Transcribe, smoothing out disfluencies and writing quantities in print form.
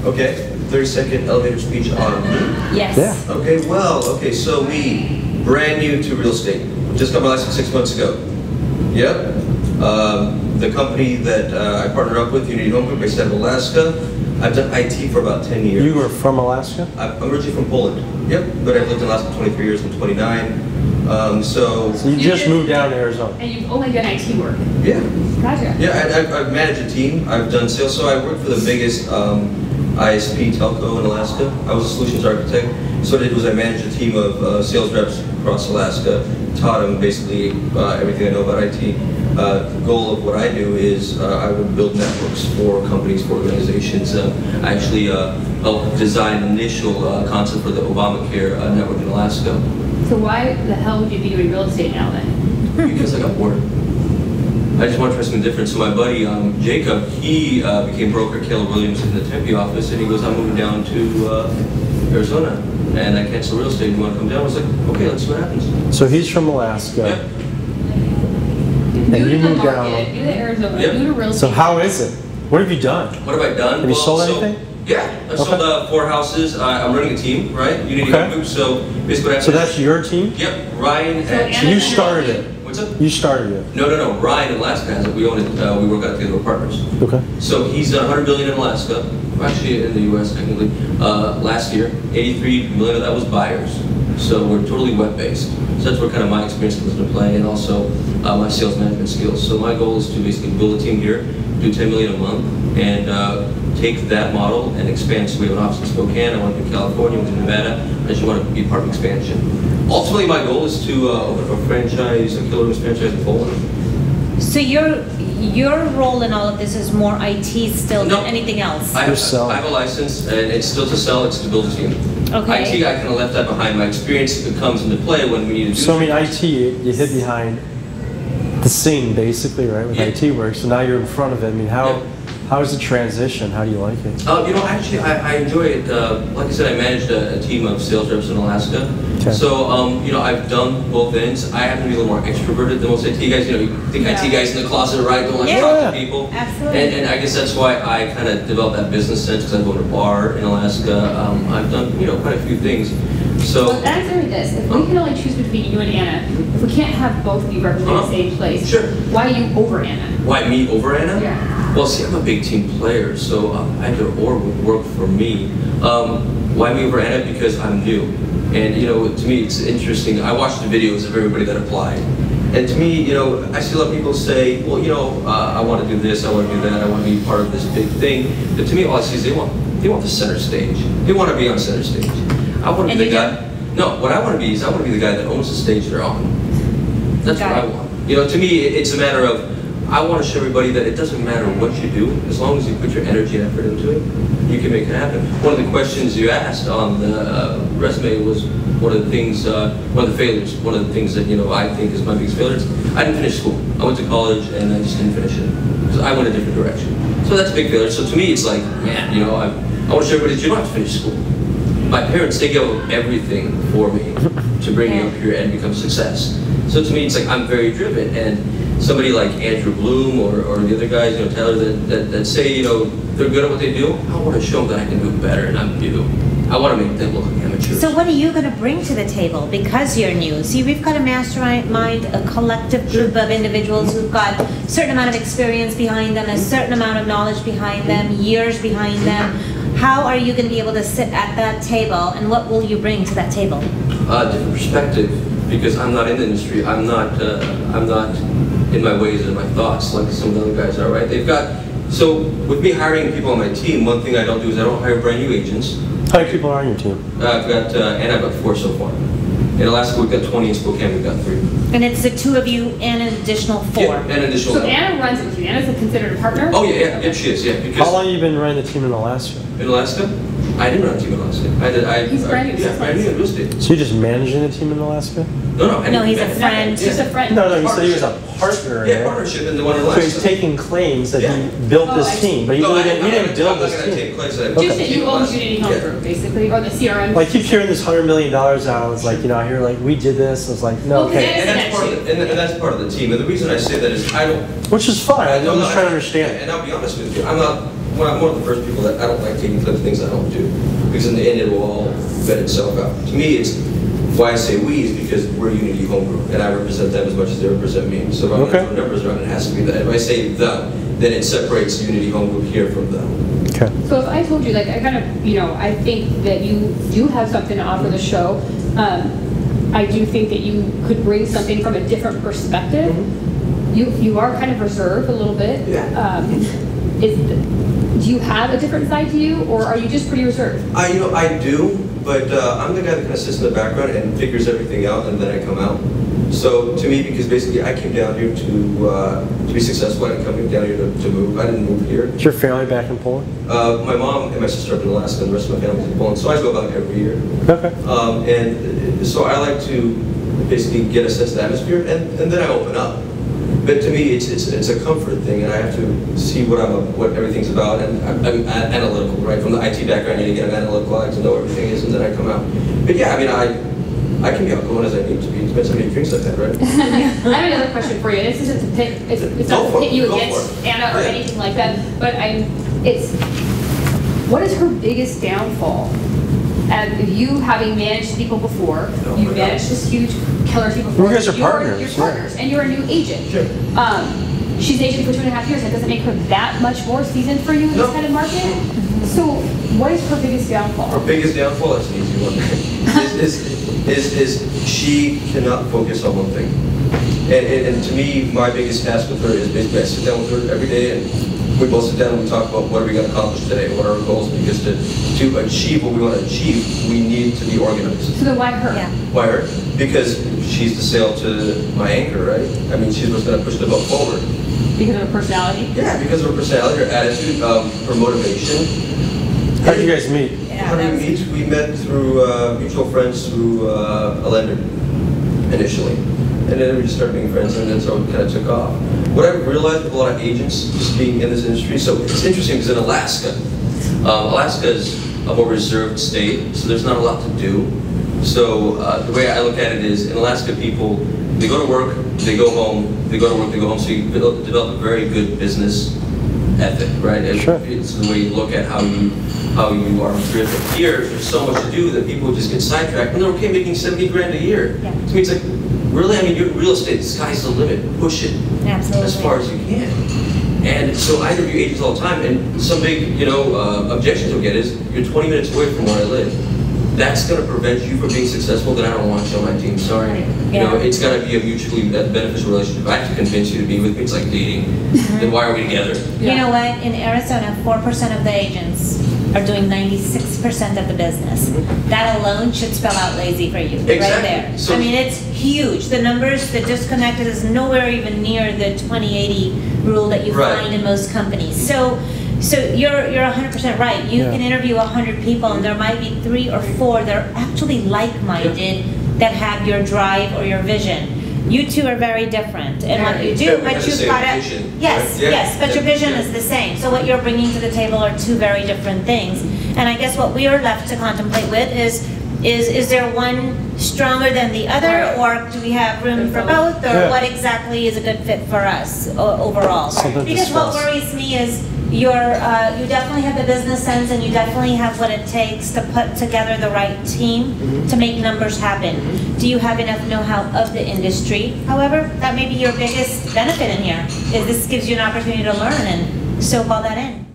Okay, 30-second elevator speech on me. Yes. Yeah. Okay, well, so me, brand new to real estate. Just got my license 6 months ago. Yep. The company that I partnered up with, Unity Home Group, based out of Alaska. I've done IT for about 10 years. You were from Alaska? I'm originally from Poland. Yep, but I've lived in Alaska for 23 years. I'm 29. So you just moved down to Arizona? And you've only done IT work? Yeah. Gotcha. Yeah, I've managed a team. I've done sales. So I worked for the biggest ISP telco in Alaska. I was a solutions architect. So what I did was I managed a team of sales reps across Alaska, taught them basically everything I know about IT. The goal of what I do is I would build networks for companies, for organizations. I actually helped design the initial concept for the Obamacare network in Alaska. So why the hell would you be doing real estate now then? Because I got bored. I just want to try something different. So my buddy, Jacob, he became broker at Keller Williams in the Tempe office, and he goes, I'm moving down to Arizona, and I cancel real estate. You want to come down? I was like, okay, let's see what happens. So he's from Alaska. Yep. And you moved down. New to Arizona, Yep. new to real estate. So how is it? What have you done? What have I done? Have you sold anything? Yeah, I sold 4 houses. I'm running a team, right? Unity Home Group. So basically, what I So that's your team? Yep, Ryan. So you started it. What's up? You started it. No. Ryan in Alaska has it. We own it. We work out together. We're partners. Okay. So he's done 100 billion in Alaska. Actually, in the U.S. technically. Last year, 83 million of that was buyers. So we're totally web-based. So that's where kind of my experience comes into play, and also my sales management skills. So my goal is to basically build a team here, do 10 million a month, and take that model and expand. So we have an office in Spokane. I want to do California, I want to do Nevada. I just want to be part of expansion. Ultimately, my goal is to open up a franchise, a Keller Williams franchise in Poland. So your role in all of this is more IT still than anything else? I have a license, and it's still to sell, it's to build a team. Okay. IT, I kind of left that behind. My experience comes into play when we need to do So I mean, IT, you hid behind the scene basically, right, with IT work. So now you're in front of it. I mean, how is the transition? How do you like it? You know, actually, I enjoy it. Like I said, I managed a team of sales reps in Alaska. Okay. So, you know, I've done both ends. I happen to be a little more extroverted than most IT guys. You know, you think IT guys in the closet, right? Don't like to talk to people. Absolutely. And I guess that's why I kind of developed that business sense, because I owned a bar in Alaska. I've done, you know, quite a few things. So, well, answer me this. If we can only choose between you and Anna, if we can't have both of you represent the same place, sure. Why you over Anna? Why me over Anna? Yeah. Well, see, I'm a big team player, so either or would work for me. Why me over Anna? Because I'm new. And, you know, to me, it's interesting. I watched the videos of everybody that applied. And to me, you know, I see a lot of people say, well, you know, I want to do this, I want to do that, I want to be part of this big thing. But to me, all I see is they want the center stage. They want to be on center stage. I want to be the guy. No, what I want to be is I want to be the guy that owns the stage they're on. That's what I want. You know, to me, it's a matter of, I want to show everybody that it doesn't matter what you do, as long as you put your energy and effort into it, you can make it happen. One of the questions you asked on the resume was one of the things, one of the failures, one of the things that, you know, I think is my biggest failure. I didn't finish school. I went to college and I just didn't finish it because I went a different direction. So that's a big failure. So to me, it's like, man, you know, I want to show everybody that you don't have to finish school. My parents, they gave everything for me to bring me up here and become a success. So to me, it's like I'm very driven, and somebody like Andrew Bloom or the other guys, you know, Taylor, that say, you know, they're good at what they do, I want to show them that I can do it better, and I'm new. I want to make them look like amateurs. So what are you going to bring to the table because you're new? See, we've got a mastermind, a collective group of individuals who've got a certain amount of experience behind them, a certain amount of knowledge behind them, years behind them. How are you going to be able to sit at that table, and what will you bring to that table? Different perspective, because I'm not in the industry. I'm not in my ways and my thoughts like some of the other guys are, right? They've got, so with me hiring people on my team, one thing I don't do is I don't hire brand new agents. How many people are on your team? I've got 4 so far. In Alaska, we've got 20. In Spokane, we've got 3. And it's the 2 of you and an additional 4. Yeah, and an additional. So Anna runs it with you. Anna's considered a partner? Oh yeah, she is, yeah. Because how long have you been running the team in Alaska? In Alaska? I didn't run a team in Alaska. He's brand new. Yeah, brand new in real estate. So you're just managing a team in Alaska? No, he's a friend. Just a friend. No, you said he was a partner. Yeah, right? partnership in the one in So life. he's taking claims that Yeah. he built Oh, this I see. team, but he No, didn't build I'm not this going to take team. place that Just that you own Unity Home Yeah. Group, basically, or the CRM. Like, I keep hearing this $100 million out. It's like, I hear like, we did this. It's like, no, Well, 'cause okay. And that's part of the, and that's part of the team. And the reason I say that is I don't. Which is fine. I'm No, just trying to understand. And I'll be honest with you, I'm one of the first people that I don't like taking clips of things I don't do, because in the end it will all vet itself out. To me, it's why I say we is because we're Unity Home Group, and I represent them as much as they represent me. So if I'm going to throw numbers around, it has to be that. If I say them, then it separates Unity Home Group here from them. Okay. So if I told you, like, I kind of, I think that you do have something to offer the show. I do think that you could bring something from a different perspective. You are kind of reserved a little bit. Yeah. Do you have a different side to you, or are you just pretty reserved? I do, but I'm the guy that kind of sits in the background and figures everything out, and then I come out. So to me, because basically I came down here to be successful, I didn't come down here to move. I didn't move here. Is your family back in Poland? My mom and my sister are in Alaska, and the rest of my family's in Poland, so I go back every year. Okay. And so I like to basically get a sense of the atmosphere, and then I open up. But to me, it's a comfort thing, and I have to see what everything's about, and I'm analytical, right? From the IT background, I need to get an analytical, I like to know what everything is, and then I come out. But yeah, I mean, I can be outgoing as I need to be. It depends how many drinks I've had, right? I have another question for you. This isn't to pit. It's not to pit you against Anna or anything like that. But what is her biggest downfall? And you having managed people before, you managed this huge killer team before. You guys are partners. You're partners, and you're a new agent. Sure. She's agent for 2.5 years. That doesn't make her that much more seasoned for you in this kind of market. So, what is her biggest downfall? Her biggest downfall, that's an easy one, is she cannot focus on one thing. And to me, my biggest task with her is basically I sit down with her every day, and we both sit down and we talk about what are we going to accomplish today, what are our goals, because to achieve what we want to achieve, we need to be organized. So then why her? Yeah. Why her? Because she's the sail to my anchor, right? I mean, she's what's going to push the boat forward. Because of her personality? Yeah, because of her personality, her attitude, her motivation. How did you guys meet? How did we meet? We met through mutual friends through a lender initially. And then we just started being friends, and then so it kind of took off. What I've realized with a lot of agents just being in this industry, so it's interesting because in Alaska is a more reserved state, so there's not a lot to do. So the way I look at it is, in Alaska, people, they go to work, they go home, they go to work, they go home, so you develop a very good business ethic, right? Sure. It's the way you look at how you are driven. Here, there's so much to do that people just get sidetracked, and they're okay making 70 grand a year. Yeah. To me, it's like, really, I mean, you're in real estate, the sky's the limit, push it Absolutely. as far as you can. And so I interview agents all the time, and some big, objections you'll get is, you're 20 minutes away from where I live. That's going to prevent you from being successful, then I don't want you on my team, sorry. Yeah. It's got to be a mutually beneficial relationship. I have to convince you to be with me, it's like dating. Then why are we together? You know what? In Arizona, 4% of the agents are doing 96% of the business. That alone should spell out lazy for you, right there. So, I mean, it's huge. The numbers, the disconnected is nowhere even near the 20/80 rule that you find in most companies. So you're 100% right. You can interview 100 people, and there might be 3 or 4 that are actually like-minded that have your drive or your vision. You two are very different in what you do, but you've got to, yes, but your vision is the same. So what you're bringing to the table are 2 very different things. And I guess what we are left to contemplate with is there one stronger than the other, or do we have room for both, or what exactly is a good fit for us overall? Because what worries me is you definitely have the business sense, and you definitely have what it takes to put together the right team to make numbers happen. Do you have enough know-how of the industry? However, that may be your biggest benefit in here, is this gives you an opportunity to learn and soak all that in.